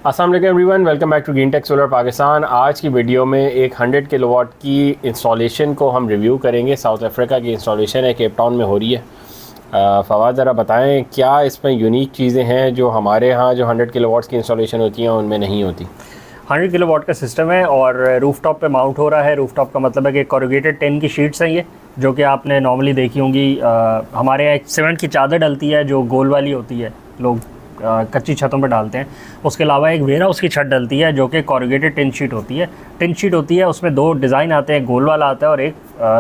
अस्सलाम वालेकुम everyone, welcome back to green tech solar Pakistan. आज की वीडियो में एक 100 किलोवाट की इंस्टॉलेशन को हम रिव्यू करेंगे। साउथ अफ्रीका की इंस्टॉलेशन है, केप टाउन में हो रही है। फवाद ज़रा बताएं क्या इसमें यूनिक चीज़ें हैं जो हमारे यहाँ जो 100 किलोवाट्स की इंस्टॉलेशन होती हैं उनमें नहीं होती। 100 किलोवाट का सिस्टम है और रूफटॉप पे माउंट हो रहा है। रूफटॉप का मतलब है कि कोरुगेटेड टिन की शीट्स हैं ये, जो कि आपने नॉर्मली देखी होंगी। हमारे यहाँ एक सीमेंट की चादर डलती है जो गोल वाली होती है, लोग कच्ची छतों पर डालते हैं। उसके अलावा एक वेयर हाउस की छत डलती है जो कि कोरुगेटेड टिन शीट होती है। टिन शीट होती है, उसमें दो डिज़ाइन आते हैं, गोल वाला आता है और एक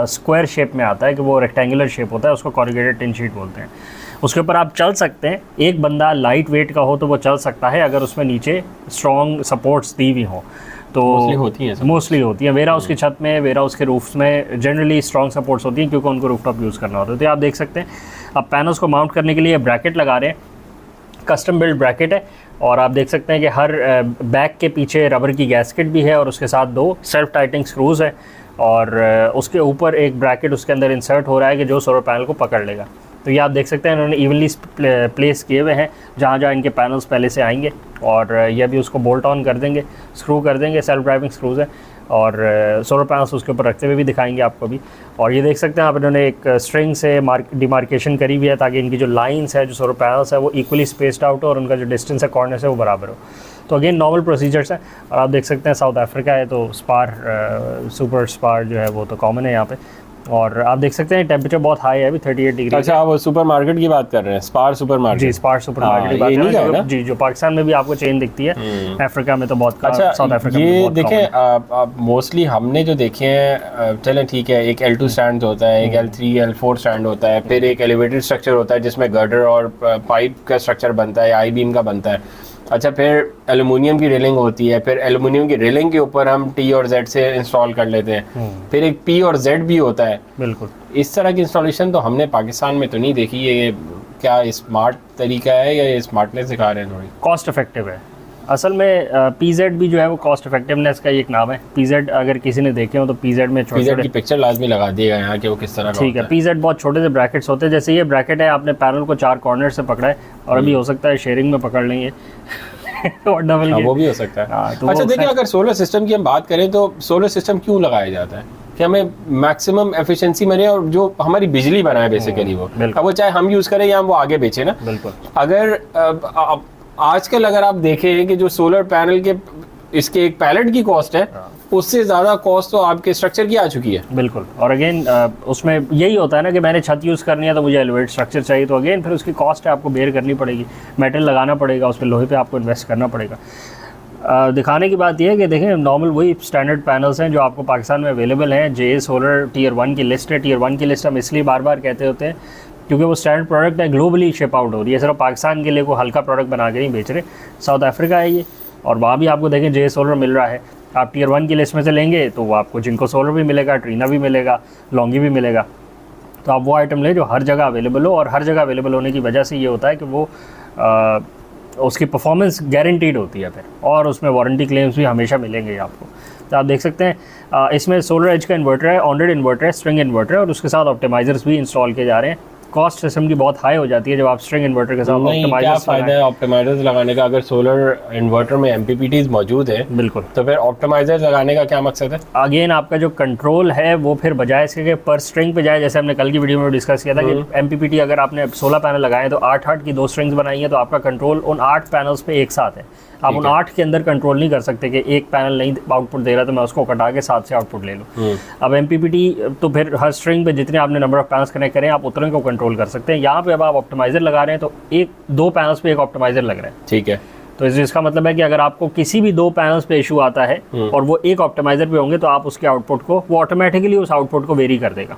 स्क्वायर शेप में आता है कि वो रेक्टेंगुलर शेप होता है, उसको कोरुगेटेड टिन शीट बोलते हैं। उसके ऊपर आप चल सकते हैं। एक बंदा लाइट वेट का हो तो वो चल सकता है अगर उसमें नीचे स्ट्रॉन्ग सपोर्ट्स दी हुई हों तो। मोस्टली होती हैं वेयर हाउस की छत में, वेयर हाउस के रूफ्स में जनरली स्ट्रॉन्ग सपोर्ट्स होती हैं क्योंकि उनको रूफटॉप यूज़ करना होता है। तो आप देख सकते हैं अब पैनल्स को माउंट करने के लिए ब्रैकेट लगा रहे हैं, कस्टम बिल्ड ब्रैकेट है। और आप देख सकते हैं कि हर बैक के पीछे रबर की गैस्केट भी है और उसके साथ दो सेल्फ टाइटिंग स्क्रूज़ है और उसके ऊपर एक ब्रैकेट उसके अंदर इंसर्ट हो रहा है कि जो सोलर पैनल को पकड़ लेगा। तो ये आप देख सकते हैं इन्होंने इवनली प्लेस किए हुए हैं जहाँ जहाँ इनके पैनल्स पहले से आएंगे और ये भी उसको बोल्ट ऑन कर देंगे, स्क्रू कर देंगे। सेल्फ ड्राइविंग स्क्रूज़ हैं और सोलर पैनल्स उसके ऊपर रखते हुए भी दिखाएंगे आपको भी। और ये देख सकते हैं आप इन्होंने एक स्ट्रिंग से डिमार्केशन करी हुई है ताकि इनकी जो लाइंस है, जो सोलर पैनल्स है, वो इक्वली स्पेस्ड आउट हो और उनका जो डिस्टेंस है कॉर्नर से वो बराबर हो। तो अगेन नॉर्मल प्रोसीजर्स हैं और आप देख सकते हैं साउथ अफ्रीका है तो स्पार सुपर स्पार जो है वो तो कॉमन है यहाँ पे। और आप देख सकते हैं टेम्परेचर बहुत हाई है अभी 38 डिग्री। अच्छा, आप सुपर मार्केट की बात कर रहे हैं, स्पार सुपर मार्केट? जी, स्पार सुपर मार्केट की बात कर रहे हैं जी, जो पाकिस्तान में भी आपको चेन दिखती है, अफ्रीका में तो बहुत। अच्छा, साउथ अफ्रीका ये में देखें मोस्टली हमने जो देखे हैं, चलें ठीक है, एक L2 स्टैंड होता है, एक L3 L4 स्टैंड होता है, फिर एक एलिवेटेड स्ट्रक्चर होता है जिसमें गर्डर और पाइप का स्ट्रक्चर बनता है, आई बीम का बनता है। अच्छा, फिर एल्युमिनियम की रेलिंग होती है, फिर एल्युमिनियम की रेलिंग के ऊपर हम T और Z से इंस्टॉल कर लेते हैं, फिर एक P और Z भी होता है। बिल्कुल, इस तरह की इंस्टॉलेशन तो हमने पाकिस्तान में तो नहीं देखी। ये क्या स्मार्ट तरीका है या ये स्मार्टनेस दिखा रहे हैं? थोड़ी कॉस्ट इफेक्टिव है असल में। PZ भी जो है वो कॉस्ट इफेक्टिवनेस का एक नाम है। PZ अगर किसी ने देखे हो तो PZ में PZ की पिक्चर लाजमी लगा दिएगा यहाँ कि वो किस तरह का ठीक है। PZ बहुत छोटे से ब्रैकेट्स होते हैं, जैसे ये ब्रैकेट है, आपने पैनल को 4 कॉर्नर से पकड़ा है और अभी हो सकता है शेयरिंग में पकड़ लेंगे और डबल वो भी हो सकता है। तो अच्छा देखिए, अगर सोलर सिस्टम की हम बात करें तो सोलर सिस्टम क्यों लगाया जाता है कि हमें मैक्सिमम एफिशिएंसी मिले और जो हमारी बिजली बनाए बेसिकली वो, अब वो चाहे हम यूज़ करें या हम वो आगे बेचें ना। बिल्कुल। अगर आजकल अगर आप देखें कि जो सोलर पैनल के इसके एक पैलेट की कॉस्ट है, उससे ज़्यादा कॉस्ट तो आपके स्ट्रक्चर की आ चुकी है। बिल्कुल। और अगेन उसमें यही होता है ना कि मैंने छत यूज़ करनी है तो मुझे एलिवेटेड स्ट्रक्चर चाहिए, तो अगेन फिर उसकी कॉस्ट है आपको बेयर करनी पड़ेगी, मेटल लगाना पड़ेगा, उस पर लोहे पे आपको इन्वेस्ट करना पड़ेगा। दिखाने की बात यह है कि देखें नॉर्मल वही स्टैंडर्ड पैनल्स हैं जो आपको पाकिस्तान में अवेलेबल हैं। JA सोलर टियर 1 की लिस्ट है। टियर 1 की लिस्ट हम इसलिए बार बार कहते होते हैं क्योंकि वो स्टैंडर्ड प्रोडक्ट है, ग्लोबली शिप आउट हो रही है। सिर्फ पाकिस्तान के लिए कोई हल्का प्रोडक्ट बना के नहीं बेच रहे। साउथ अफ्रीका है ये और वहाँ भी आपको देखें JA सोलर मिल रहा है। आप टियर 1 की लिस्ट में से लेंगे तो वो आपको जिनको सोलर भी मिलेगा, ट्रीना भी मिलेगा, लॉन्गी भी मिलेगा। तो आप वो आइटम लें जो हर जगह अवेलेबल हो, और हर जगह अवेलेबल होने की वजह से ये होता है कि वो उसकी परफॉर्मेंस गारंटीड होती है फिर, और उसमें वारंटी क्लेम्स भी हमेशा मिलेंगे आपको। तो आप देख सकते हैं इसमें सोलर एज का इन्वर्टर है, ऑन-ग्रिड इन्वर्टर है, स्ट्रिंग इन्वर्टर है और उसके साथ ऑप्टिमाइजर्स भी इंस्टॉल किए जा रहे हैं। कॉस्ट सिस्टम की बहुत हाई हो जाती है जब आप स्ट्रिंग इन्वर्टर के साथ ऑप्टिमाइजर्स। क्या फ़ायदा है ऑप्टिमाइजर्स लगाने का अगर सोलर इन्वर्टर में MPPTs मौजूद है? बिल्कुल। तो फिर ऑप्टिमाइजर्स लगाने का क्या मकसद है? अगेन आपका जो कंट्रोल है वो फिर बजाय इसके कि पर स्ट्रिंग पे जाए, जैसे हमने कल की वीडियो में डिस्कस किया था कि MPPT अगर आपने 16 पैनल लगाए तो 8-8 की 2 स्ट्रिंग्स बनाई है तो आपका कंट्रोल उन 8 पैनल्स पे एक साथ है। आप उन 8 के अंदर कंट्रोल नहीं कर सकते कि एक पैनल नहीं आउटपुट दे रहा तो मैं उसको कटा के 7 से आउटपुट ले लूँ। अब MPPT तो फिर हर स्ट्रिंग पे जितने आपने नंबर ऑफ पैनल्स कनेक्ट करें आप उतने को कंट्रोल कर सकते हैं। यहाँ पे अब आप ऑप्टिमाइजर लगा रहे हैं तो 2 पैनल्स पे एक ऑप्टिमाइजर लग रहा है। ठीक है। तो इसका मतलब है कि अगर आपको किसी भी 2 पैनल्स पे इशू आता है और वो एक ऑप्टिमाइजर पे होंगे तो आप उसके आउटपुट को, वो ऑटोमेटिकली उस आउटपुट को वेरी कर देगा।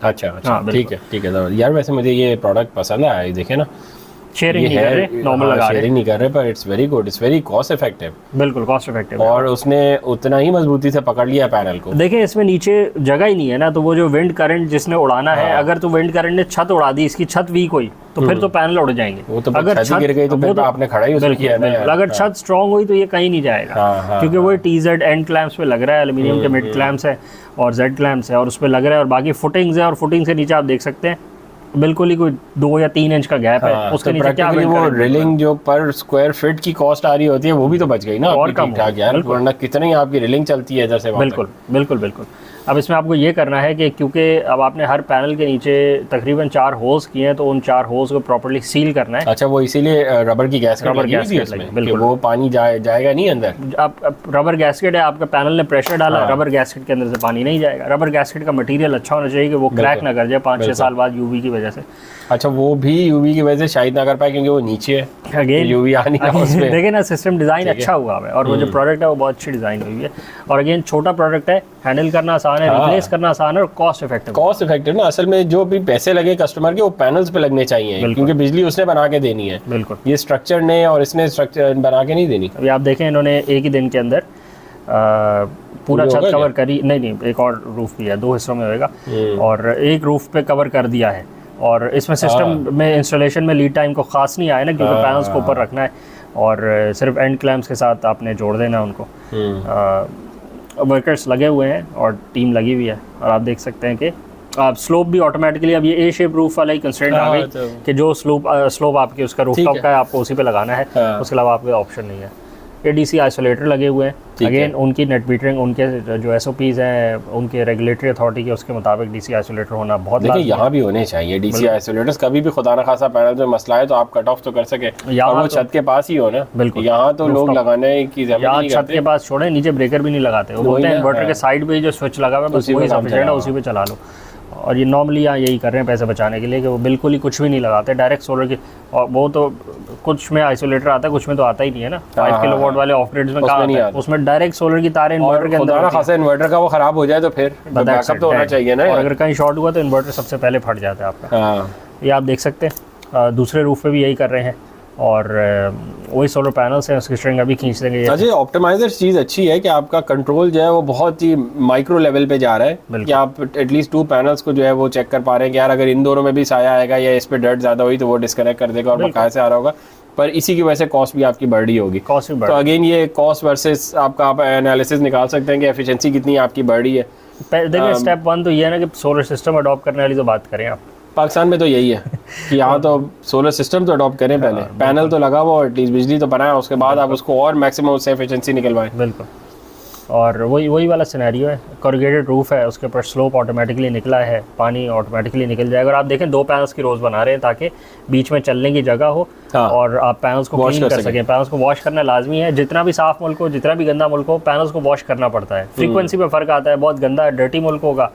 अच्छा, ठीक है यार। वैसे मुझे ये प्रोडक्ट पसंद आया, देखे ना, शेयरिंग नहीं कर रहे, नॉर्मल लगा रहे हैं, शेयरिंग नहीं कर रहे, पर it's very good, it's very cost effective. बिल्कुल कॉस्ट इफेक्टिव। और उसने उतना ही मजबूती से पकड़ लिया पैनल को। देखिए इसमें नीचे जगह ही नहीं है ना, तो वो जो विंड करंट जिसने उड़ाना है, अगर तो विंड करंट ने छत उड़ा दी, इसकी छत वीक हुई तो फिर तो पैनल उड़ जाएंगे। वो तो अगर छत गिर गई तो फिर आपने खड़ा ही उसको किया है। अगर छत स्ट्रांग हुई तो ये कहीं नहीं जाएगा, क्योंकि वो TZ एंड क्लैम्प्स पे लग रहा है, एल्यूमिनियम के मिड क्लैम्प्स है और Z क्लैम्प्स है और उस पर लग रहा है, और बाकी फुटिंग्स है और फुटिंग से नीचे आप देख सकते हैं बिल्कुल ही कोई 2 या 3 इंच का गैप है, उसके तो नीचे क्या practically वो रेलिंग जो पर स्क्वायर फीट की कॉस्ट आ रही होती है वो भी तो बच गई ना और आपकी, कम ठीक ठाक यार, वरना कितनी आपकी रेलिंग चलती है इधर से वहाँ बिल्कुल बिल्कुल बिल्कुल। अब इसमें आपको ये करना है कि क्योंकि अब आपने हर पैनल के नीचे तकरीबन 4 होल्स किए हैं, तो उन 4 होल्स को प्रॉपर्ली सील करना है। अच्छा, वो इसीलिए रबर की गैस्केट रबर लगी हुई थी गैस्केट उसमें लगी, बिल्कुल। कि वो पानी जाएगा नहीं अंदर। अब रबर गैस्केट है, आपका पैनल ने प्रेशर डाला, रबर गैस्केट के अंदर से पानी नहीं जाएगा। रबर गैस्केट का मटेरियल अच्छा होना चाहिए कि वो क्रैक ना कर जाए 5-6 साल बाद यूवी की वजह से। अच्छा, वो भी यूवी की वजह से शायद ना कर पाए क्योंकि वो नीचे है, अगेन यूवी आ नहीं रहा उसमें। देखिए ना, सिस्टम डिज़ाइन अच्छा हुआ है और वो जो प्रोडक्ट है वो बहुत अच्छी डिज़ाइन हुई है। और अगेन छोटा प्रोडक्ट है, हैंडल करना आसान है, रिप्लेस करना आसान है और कॉस्ट इफेक्टिव ना। असल में जो भी पैसे लगे कस्टमर के वो पैनल्स पे लगने चाहिए, क्योंकि बिजली उसने बना के देनी है। बिल्कुल, ये स्ट्रक्चर ने और इसने स्ट्रक्चर बना के नहीं देनी। अभी आप देखें इन्होंने एक ही दिन के अंदर पूरा छत कवर करी, नहीं एक और रूफ भी है, 2 हिस्सों में होएगा, और एक रूफ पे कवर कर दिया है। और इसमें सिस्टम में इंस्टॉलेशन में लीड टाइम को खास नहीं आया ना, क्योंकि पैनल्स को ऊपर रखना है और सिर्फ एंड क्लैम्प्स के साथ आपने जोड़ देना है उनको। वर्कर्स लगे हुए हैं और टीम लगी हुई है, और आप देख सकते हैं कि आप स्लोप भी ऑटोमेटिकली, अब ये ए शेप रूफ वाला ही कंस्ट्रेंट आ गई कि जो स्लोप आपके उसका रूफ टॉप का है आपको उसी पे लगाना है, उसके अलावा आपके ऑप्शन नहीं है। एडीसी आइसोलेटर लगे हुए हैं, अगेन उनकी नेट मीटरिंग, उनके जो एसओपीज हैं उनके रेगुलेटरी अथॉरिटी के उसके मुताबिक डीसी आइसोलेटर होना बहुत लाजमी है। यहाँ भी होने चाहिए डीसी आइसोलेटर्स, कभी भी खुदा ना खासा पैनल में मसला है तो आप कट ऑफ तो कर सके, और वो छत के पास ही हो ना। बिल्कुल, यहाँ तो लोग लगाने की जरूरत नहीं छत के पास छोड़े, नीचे ब्रेकर भी नहीं लगाते, वो बोलते हैं इन्वर्टर के साइड पे ही जो स्विच लगा हुआ है बस वही सफिशिएंट है, उसी पे चला लो। और ये नॉर्मली यहाँ यही कर रहे हैं पैसे बचाने के लिए कि वो बिल्कुल ही कुछ भी नहीं लगाते, डायरेक्ट सोलर की। और वो तो कुछ में आइसोलेटर आता है, कुछ में तो आता ही नहीं है ना। 5 किलोवाट वाले ऑफ ग्रिड्स में कहाँ आता है, उसमें डायरेक्ट सोलर की तारें इन्वर्टर के अंदर। खासा इन्वर्टर का वो खराब हो जाए तो फिर बैकअप तो होना चाहिए ना, और अगर कहीं शॉर्ट हुआ तो इन्वर्टर सबसे पहले फट जाता है आपका। ये आप देख सकते हैं दूसरे रूफ पे भी यही कर रहे हैं, और वही सोलर पैनल्स हैं, उसकी स्ट्रिंग अभी खींच देंगे। अच्छा, ऑप्टिमाइजर चीज़ अच्छी है कि आपका कंट्रोल जो है वो बहुत ही माइक्रो लेवल पे जा रहा है, कि आप एटलीस्ट 2 पैनल्स को जो है वो चेक कर पा रहे हैं कि यार अगर इन दोनों में भी साया आएगा या इस पे डर्ट ज़्यादा हुई तो वो डिस्कनेक्ट कर देगा और बकाया से आ रहा होगा। पर इसी की वजह से कॉस्ट भी आपकी बढ़ रही होगी। तो अगेन ये कॉस्ट वर्सेस आपका आप एनालिसिस निकाल सकते हैं कि एफिशिएंसी कितनी आपकी बढ़ रही है। देखिए स्टेप 1 तो ये है ना कि सोलर सिस्टम अडॉप्ट करने वाली तो बात करें आप, पाकिस्तान में तो यही है कि यहाँ तो सोलर सिस्टम तो अडॉप्ट करें पहले, पैनल तो लगा हुआ, एटलीस्ट बिजली तो बनाए, उसके बाद आप उसको और मैक्सिमम उससे एफिशिएंसी निकलवाएं। बिल्कुल, और वही वाला सिनेरियो है। कॉरुगेटेड रूफ है, उसके ऊपर स्लोप ऑटोमेटिकली निकला है, पानी ऑटोमेटिकली निकल जाएगा। और आप देखें 2 पैनल्स की रोज़ बना रहे हैं ताकि बीच में चलने की जगह हो, और आप पैनल्स को क्लीन कर सकें। पैनल्स को वॉश करना लाजमी है, जितना भी साफ मुल्क हो, जितना भी गंदा मुल्क हो, पैनल्स को वॉश करना पड़ता है। फ्रीक्वेंसी पे फ़र्क आता है, बहुत गंदा डर्टी मुल्क होगा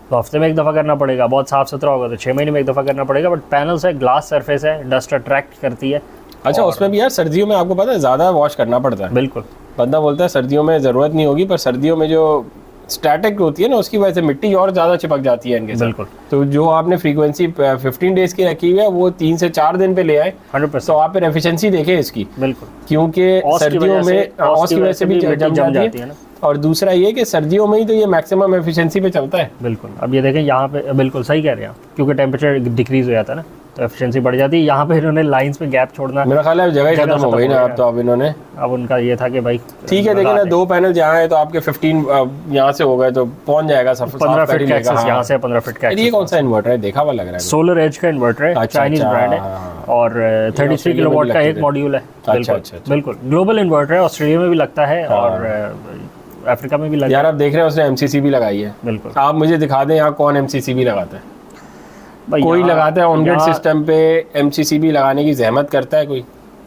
तो हफ्ते में 1 दफ़ा करना पड़ेगा, बहुत साफ़ सुथरा होगा तो 6 महीने में 1 दफ़ा करना पड़ेगा। बट पैनल्स है, ग्लास सरफेस है, डस्ट अट्रैक्ट करती है। अच्छा, उसमें भी यार सर्दियों में आपको पता है ज़्यादा वॉश करना पड़ता है। बिल्कुल, बंदा बोलता है सर्दियों में ज़रूरत नहीं होगी, पर सर्दियों में जो स्टैटिक होती है ना उसकी वजह से मिट्टी और ज़्यादा चिपक जाती है इनके साथ। बिल्कुल, तो जो आपने फ्रीक्वेंसी 15 डेज़ की रखी हुई है वो 3 से 4 दिन पे ले आए 100%। तो आप फिर एफिशिएंसी देखें इसकी, बिल्कुल, क्योंकि सर्दियों में ऑस की वजह से भी जम जाती है ना। और दूसरा ये कि सर्दियों में ही तो ये मैक्सिमम एफिशिएंसी पे चलता है। बिल्कुल, अब ये देखें यहाँ पे बिल्कुल सही कह रहे हैं, क्योंकि टेम्परेचर डिक्रीज हो जाता है ना तो एफिशिएंसी बढ़ जाती है। यहाँ पे इन्होंने लाइंस पे गैप छोड़ना, मेरा ख्याल है जगह खत्म हो गई ना अब तो। अब इन्होंने उनका ये था कि भाई ठीक है, देखिए ना 2 पैनल जहाँ है तो आपके 15 यहाँ से हो गए तो पहुंच जाएगा 15 फीट का एक्सेस, यहाँ से 15 फीट का। ये कौन सा इन्वर्टर है, देखा हुआ लग रहा है? सोलर एज का इन्वर्टर है, चाइनीज ब्रांड है, और 33 किलोवाट का एक मॉड्यूल है। बिल्कुल ग्लोबल इन्वर्टर है, ऑस्ट्रेलिया में भी लगता है और अफ्रीका में भी लगता है। यार आप देख रहे हैं उसने एमसीसीबी लगाई है। बिल्कुल, आप मुझे दिखा दें यहाँ कौन एमसीसीबी लगाता है? कोई लगाता है ऑन ग्रिड सिस्टम पे एमसीसीबी लगाने की जहमत करता है कोई?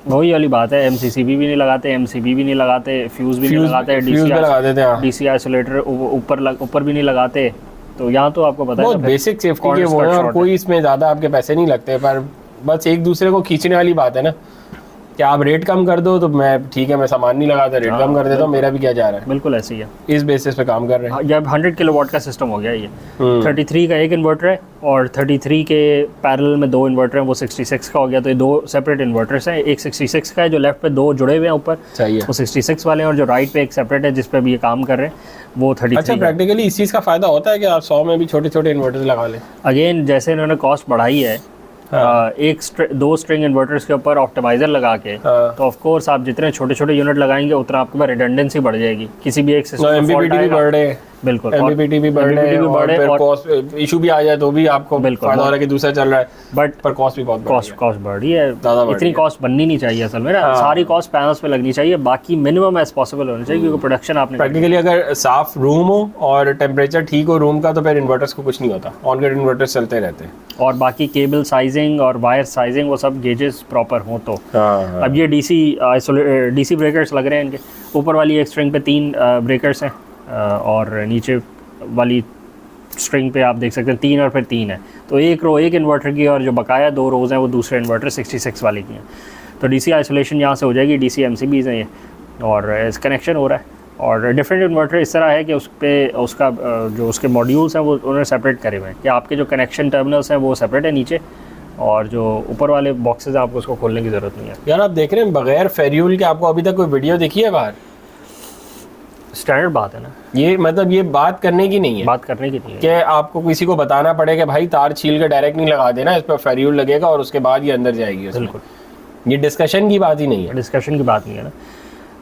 वही वाली बात है, एमसीसीबी भी नहीं लगाते, एमसीबी भी नहीं लगाते, फ्यूज भी नहीं लगाते, डीसी आइसोलेटर ऊपर भी नहीं लगाते। तो यहाँ तो आपको पता है बहुत बेसिक सेफ्टी के वो है, और कोई इसमें ज़्यादा आपके पैसे नहीं लगते, पर बस एक दूसरे को खींचने वाली बात है ना कि आप रेट कम कर दो तो मैं ठीक है, मैं सामान नहीं लगाता, रेट कम कर देता हूँ, मेरा भी क्या जा रहा है। बिल्कुल ऐसे ही है, इस बेसिस पे काम कर रहे हैं। जब 100 किलोवाट का सिस्टम हो गया ये 33 का एक इन्वर्टर है, और 33 के पैरेलल में 2 इन्वर्टर हैं, वो 66 का हो गया। तो ये 2 सेपरेट इन्वर्टर्स हैं, एक 66 का है जो लेफ्ट पे 2 जुड़े हुए हैं ऊपर, सही है, वो 66 वाले हैं, और जो राइट पे एक सेपरेट है जिस पे भी ये काम कर रहे हैं वो 33। अच्छा, प्रैक्टिकली इस चीज़ का फायदा होता है कि आप 100 में भी छोटे छोटे इन्वर्टर लगा लें? अगेन जैसे इन्होंने कॉस्ट बढ़ाई है, एक 2 स्ट्रिंग इन्वर्टर्स के ऊपर ऑप्टिमाइजर लगा के, तो ऑफ कोर्स आप जितने छोटे छोटे यूनिट लगाएंगे उतना आपके पास रिडंडेंसी बढ़ जाएगी। किसी भी एक सिस्टम में फॉल्ट आएगा, बिल्कुल, एमपीपीटी भी बढ़ रहे हैं और फिर कॉस्ट इशू भी आ जाए तो भी आपको फायदा हो रहा है कि दूसरा चल रहा है, बट पर कॉस्ट भी बहुत कॉस्ट बढ़ रही है। इतनी कॉस्ट बननी नहीं चाहिए असल में ना, सारी कॉस्ट पैनल्स पे लगनी चाहिए, बाकी मिनिमम एज पॉसिबल होनी चाहिए, क्योंकि प्रोडक्शन आपने प्रैक्टिकली अगर साफ रूम हो और टेम्परेचर ठीक हो रूम का तो फिर इन्वर्टर्स को कुछ नहीं होता, ऑन ग्रिड इन्वर्टर्स चलते रहते हैं। और बाकी केबल साइजिंग और वायर साइजिंग वो सब गेजेस प्रॉपर हो तो। अब ये डीसी ब्रेकर्स लग रहे हैं इनके, ऊपर वाली एक स्ट्रिंग पे 3 ब्रेकर्स हैं और नीचे वाली स्ट्रिंग पे आप देख सकते हैं 3 और फिर 3 है, तो एक रो एक इन्वर्टर की और जो बकाया 2 रोज़ हैं वो दूसरे इन्वर्टर 66 वाले की हैं। तो डीसी आइसोलेशन यहाँ से हो जाएगी, डीसी एमसीबीज़ हैं ये, और इस कनेक्शन हो रहा है। और डिफरेंट इन्वर्टर इस तरह है कि उस पर उसका जो उसके मॉड्यूल्स हैं वो उन्होंने सेपरेट करे हुए हैं, कि आपके जो कनेक्शन टर्मिनल्स हैं वो सेपरेट है नीचे, और जो ऊपर वाले बॉक्सेस हैं आपको उसको खोलने की ज़रूरत नहीं है। यार आप देख रहे हैं बगैर फेरियूल के आपको अभी तक कोई वीडियो देखी है बाहर? स्टैंडर्ड बात है ना ये, मतलब ये बात करने की नहीं है, बात करने की नहीं है कि आपको किसी को बताना पड़े कि भाई तार छील के डायरेक्ट नहीं लगा देना, इस पर फेरियूल लगेगा और उसके बाद ये अंदर जाएगी उसमें। बिल्कुल, ये डिस्कशन की बात ही नहीं है, डिस्कशन की बात नहीं है ना।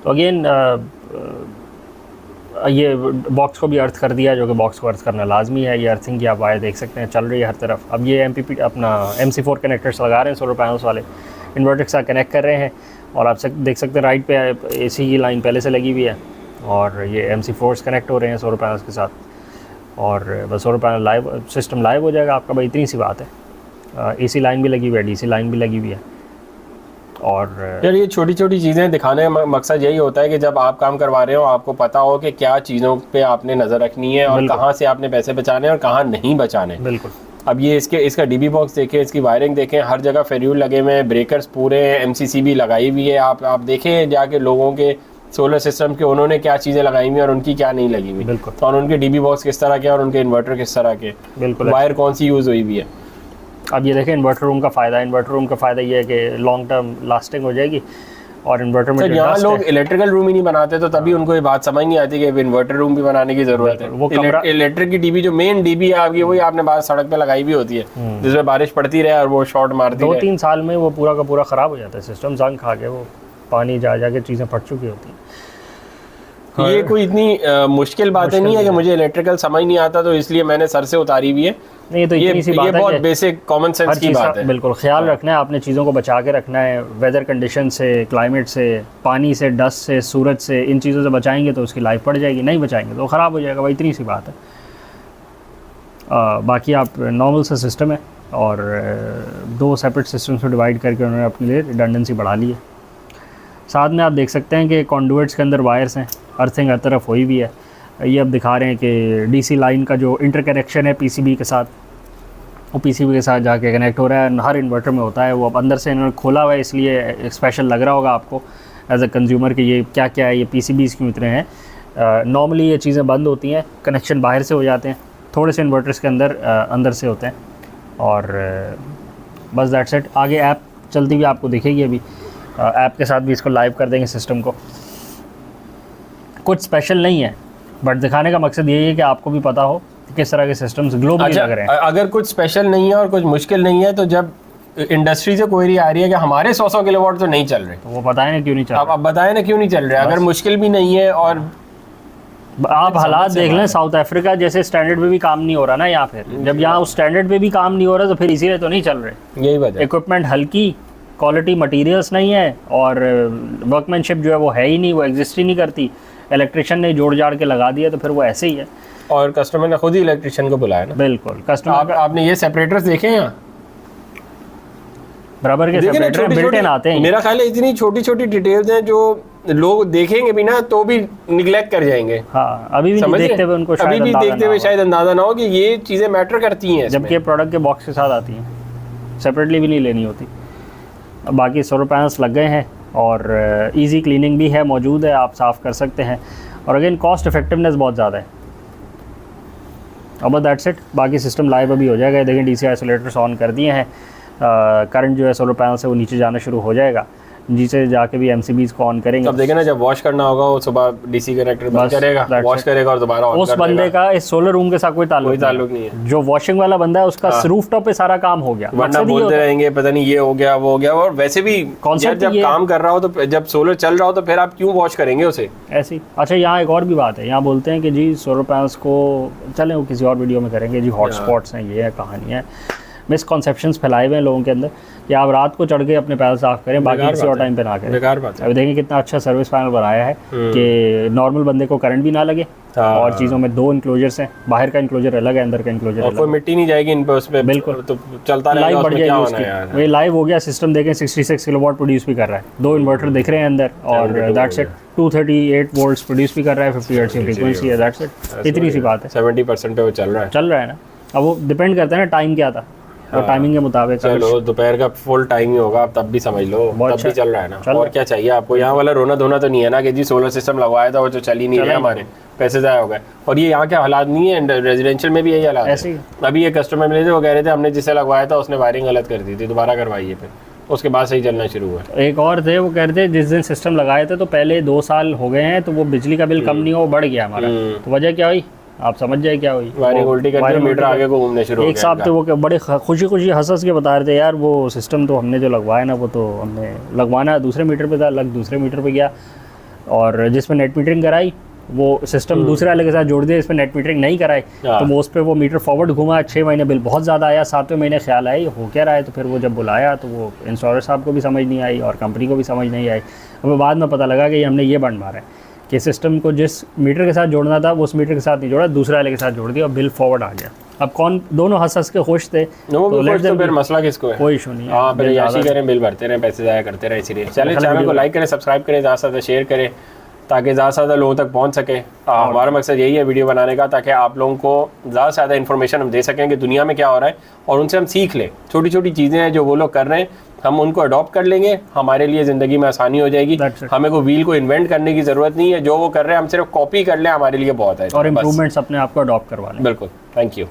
तो अगेन ये बॉक्स को भी अर्थ कर दिया, जो कि बॉक्स को अर्थ करना लाजमी है। ये अर्थिंग की आप वायर देख सकते हैं चल रही है हर तरफ। अब ये MPP अपना MC4 कनेक्टर्स लगा रहे हैं सोलर पैनल्स वाले, इन्वर्टर के साथ कनेक्ट कर रहे हैं, और आप देख सकते हैं राइट पे AC की लाइन पहले से लगी हुई है, और ये MC4s कनेक्ट हो रहे हैं सोलर पैनल्स के साथ, और बस solar panel live system live हो जाएगा आपका। भाई इतनी सी बात है। AC लाइन भी लगी हुई है, DC लाइन भी लगी हुई है। और यार ये छोटी छोटी चीज़ें दिखाने का मकसद यही होता है कि जब आप काम करवा रहे हो आपको पता हो कि क्या चीज़ों पे आपने नज़र रखनी है और कहाँ से आपने पैसे बचाने हैं और कहाँ नहीं बचाने। बिल्कुल। अब ये इसका DB बॉक्स देखें, इसकी वायरिंग देखें, हर जगह फेरियूल लगे हुए हैं, ब्रेकर्स पूरे हैं, MCC भी लगाई हुई है। आप देखें जाके लोगों के सोलर सिस्टम के उन्होंने क्या चीज़ें लगाई हुई और उनकी क्या नहीं लगी हुई। बिल्कुल। और उनके DB बॉक्स किस तरह के और उनके इन्वर्टर किस तरह के, बिल्कुल, वायर कौन सी यूज़ हुई हुई है। अब ये देखें इन्वर्टर रूम का फ़ायदा ये है कि लॉन्ग टर्म लास्टिंग हो जाएगी, और इन्वर्टर में यहाँ लोग इलेक्ट्रिकल रूम ही नहीं बनाते तो तभी उनको ये बात समझ नहीं आती कि इन्वर्टर रूम भी बनाने की ज़रूरत है। वो इलेक्ट्रिक की DB जो मेन DB है आपकी वही आपने बाहर सड़क पे लगाई भी होती है, जिसमें बारिश पड़ती रहे और वो शॉर्ट मारती रहे। 2-3 साल में वो पूरा का पूरा ख़राब हो जाता है सिस्टम, जंग खा के वो पानी जा के चीज़ें फट चुकी होती हैं। ये कोई इतनी मुश्किल बातें नहीं है कि मुझे इलेक्ट्रिकल समझ नहीं आता तो इसलिए मैंने सर से उतारी हुई है। नहीं, तो इतनी सी बात है, बहुत बेसिक कॉमन सेंस की बात है। बिल्कुल ख्याल रखना है आपने, चीज़ों को बचा के रखना है, वेदर कंडीशन से, क्लाइमेट से, पानी से, डस्ट से, सूरज से, इन चीज़ों से बचाएंगे तो उसकी लाइफ बढ़ जाएगी, नहीं बचाएंगे तो ख़राब हो जाएगा। भाई इतनी सी बात है। बाकी आप नॉर्मल सा सिस्टम है, और 2 सेपरेट सिस्टम्स में डिवाइड करके उन्होंने अपने लिए रिडंडेंसी बढ़ा ली है। साथ में आप देख सकते हैं कि कॉन्डुइट्स के अंदर वायर्स हैं, अर्थिंग हर तरफ हुई भी है। ये अब दिखा रहे हैं कि DC लाइन का जो इंटरकनेक्शन है PCB के साथ, वो PCB के साथ जाके कनेक्ट हो रहा है, हर इन्वर्टर में होता है। वो अब अंदर से इन्होंने खोला हुआ है, इसलिए स्पेशल लग रहा होगा आपको एज अ कंज्यूमर कि ये क्या क्या है, ये PCBs क्यों इतने हैं। नॉर्मली ये चीज़ें बंद होती हैं, कनेक्शन बाहर से हो जाते हैं, थोड़े से इन्वर्टर्स के अंदर से होते हैं, और बस दैट्स इट। आगे ऐप चलती हुई आपको दिखेगी, अभी ऐप के साथ भी इसको लाइव कर देंगे सिस्टम को। कुछ स्पेशल नहीं है, बट दिखाने का मकसद यही है कि आपको भी पता हो कि किस तरह के सिस्टम्स ग्लोबली लग रहे हैं। अगर कुछ स्पेशल नहीं है और कुछ मुश्किल नहीं है, तो जब इंडस्ट्री से क्वेरी आ रही है कि हमारे 100 किलोवाट तो नहीं चल रहे, तो वो बताएं ना क्यों नहीं चल रहे। अब बताएं ना क्यों नहीं चल रहे। अगर मुश्किल भी नहीं है और आप हालात देख लें, साउथ अफ्रीका जैसे स्टैंडर्ड पे भी काम नहीं हो रहा ना यहाँ, फिर जब यहाँ उस स्टैंडर्ड पे भी काम नहीं हो रहा तो फिर इसीलिए तो नहीं चल रहे। यही बात है, इक्विपमेंट हल्की, क्वालिटी मटेरियल्स नहीं है, और वर्कमैनशिप जो है वो है ही नहीं, वो एग्जिस्ट ही नहीं करती। इलेक्ट्रिशियन ने जोड़ जाड़ के लगा दिया तो फिर वो ऐसे ही है, और कस्टमर ने खुद ही इलेक्ट्रिशियन को बुलाया ना। बिल्कुल, कस्टमर आपने ये सेपरेटर्स देखे हैं बराबर के सेपरेटर बिल्ट इन आते हैं। मेरा ख्याल है इतनी छोटी छोटी डिटेल्स हैं जो लोग देखेंगे भी ना तो भी निगलेक्ट कर जाएंगे। हाँ, अभी भी देखते हुए उनको अभी भी देखते हुए शायद अंदाजा ना हो कि ये चीज़ें मैटर करती हैं, जबकि ये प्रोडक्ट के बॉक्स के साथ आती हैं, सेपरेटली भी नहीं लेनी होती। बाकी सोलर पैनल्स लग गए हैं, और इजी क्लीनिंग भी है, मौजूद है, आप साफ़ कर सकते हैं, और अगेन कॉस्ट इफेक्टिवनेस बहुत ज़्यादा है। अब दैट्स इट। बाकी सिस्टम लाइव अभी हो जाएगा। देखें DC आइसोलेटर्स ऑन कर दिए हैं, करंट जो है सोलर पैनल से वो नीचे जाना शुरू हो जाएगा। जिसे जाके भी MCBs को ऑन करेंगे। अब देखें ना, जब वॉश करना होगा वो सुबह DC कनेक्टर बंद करेगा, वॉश करेगा और दोबारा ऑन उस बंदे का इस सोलर रूम के साथ कोई ताल्लुक नहीं है। जो वॉशिंग वाला बंदा है उसका रूफटॉप पे सारा काम हो गया, वरना बोलते रहेंगे पता नहीं ये हो गया वो हो गया। और वैसे भी जब काम कर रहा हो तो, जब सोलर चल रहा हो तो फिर आप क्यों वॉश करेंगे उसे ऐसी। अच्छा, यहाँ एक और भी बात है, यहाँ बोलते हैं कि जी सोलर पैनल्स को चलें वो किसी और वीडियो में करेंगे जी, हॉटस्पॉट्स हैं, ये है कहानी है, मिसकॉन्सेप्शंस फैलाए हुए हैं लोगों के अंदर कि आप रात को चढ़ के अपने पैनल साफ करें, बाकी किसी और टाइम पे ना करें। बेकार बात है। अभी देखें कितना अच्छा सर्विस पैनल बनाया है कि नॉर्मल बंदे को करंट भी ना लगे और चीज़ों में 2 इंक्लोजर्स हैं, बाहर का इंक्लोजर अलग है, अंदर का इंक्लोजर अलग है, कोई मिट्टी नहीं जाएगी इन पे, उसमें बिल्कुल तो चलता रहेगा, लाइव बढ़ उसमें क्या जाएगी होना है उसकी। वही लाइव हो गया सिस्टम, देखें 66 किलोवाट प्रोड्यूस भी कर रहा है, 2 इन्वर्टर दिख रहे हैं अंदर और दैट्स इट। 238 वोल्ट्स प्रोड्यूस भी कर रहा है, 50 हर्ट्ज की फ्रीक्वेंसी है, दैट्स इट। इतनी सी बात है, 70% पे वो चल रहा है ना। अब वो डिपेंड करता है ना टाइम क्या था, तो टाइमिंग के मुताबिक। चलो दोपहर का फुल टाइम ही होगा, आप तब भी समझ लो, तब भी चल रहा है ना, और क्या चाहिए आपको। यहाँ वाला रोना धोना तो नहीं है ना कि जी सोलर सिस्टम लगवाया था वो जो चल ही नहीं रहा, हमारे पैसे ज़ाया हो गए। और ये यहाँ के हालात नहीं है, रेजिडेंशियल में भी यही हालात है। अभी ये कस्टमर मिले थे, वो कह रहे थे हमने जिसे लगवाया था उसने वायरिंग गलत कर दी थी, दोबारा करवाइए, फिर उसके बाद सही चलना शुरू हुआ। एक और थे, वो कह रहे थे जिस दिन सिस्टम लगाए थे तो पहले 2 साल हो गए हैं तो वो बिजली का बिल कम नहीं हो, बढ़ गया हमारा। तो वजह क्या हुई आप समझ जाए क्या हुई, वायरिंग उल्टी करके मीटर आगे को घूमने शुरू हो गया। एक साहब थे वो बड़े खुशी खुशी हंस के बता रहे थे, यार वो सिस्टम तो हमने जो लगवाया ना वो तो हमने लगवाना दूसरे मीटर पे था, लग दूसरे मीटर पे गया, और जिसमें नेट मीटरिंग कराई वो सिस्टम दूसरे वाले के साथ जोड़ दिया, इसमें नेट मीटरिंग नहीं कराई तो वो उस पर वो मीटर फॉरवर्ड घुमा, 6 महीने बिल बहुत ज़्यादा आया, 7वें महीने ख्याल आया हो क्या रहा है, तो फिर वो जब बुलाया तो वो इंस्टॉलर साहब को भी समझ नहीं आई और कंपनी को भी समझ नहीं आई। अब बाद में पता लगा कि हमने ये बंद मारा है कि सिस्टम को जिस मीटर के साथ जोड़ना था वो उस मीटर के साथ नहीं जोड़ा, दूसरे वाले के साथ जोड़ दिया और बिल फॉरवर्ड आ गया। अब कौन, दोनों हंस के खुश थे, तो फिर मसला किसको है, कोई इशू नहीं है। फिर याशी करें, बिल भरते रहें, पैसे ज़ाया करते रहें। इसीलिए चैनल को लाइक करें, सब्सक्राइब करें, ज़्यादा से ज़्यादा शेयर करें ताकि ज़्यादा से ज़्यादा लोगों तक पहुंच सके। हमारा मकसद यही है वीडियो बनाने का, ताकि आप लोगों को ज़्यादा से ज़्यादा इन्फॉर्मेशन हम दे सकें कि दुनिया में क्या हो रहा है और उनसे हम सीख लें। छोटी छोटी चीज़ें हैं जो वो लोग कर रहे हैं, हम उनको अडॉप्ट कर लेंगे, हमारे लिए ज़िंदगी में आसानी हो जाएगी। हमें को व्हील को इन्वेंट करने की ज़रूरत नहीं है, जो वो कर रहे हैं हम सिर्फ कॉपी कर लें, हमारे लिए बहुत है। और इम्प्रूवमेंट्स अपने आप को अडॉप्ट करवा लें। बिल्कुल, थैंक यू।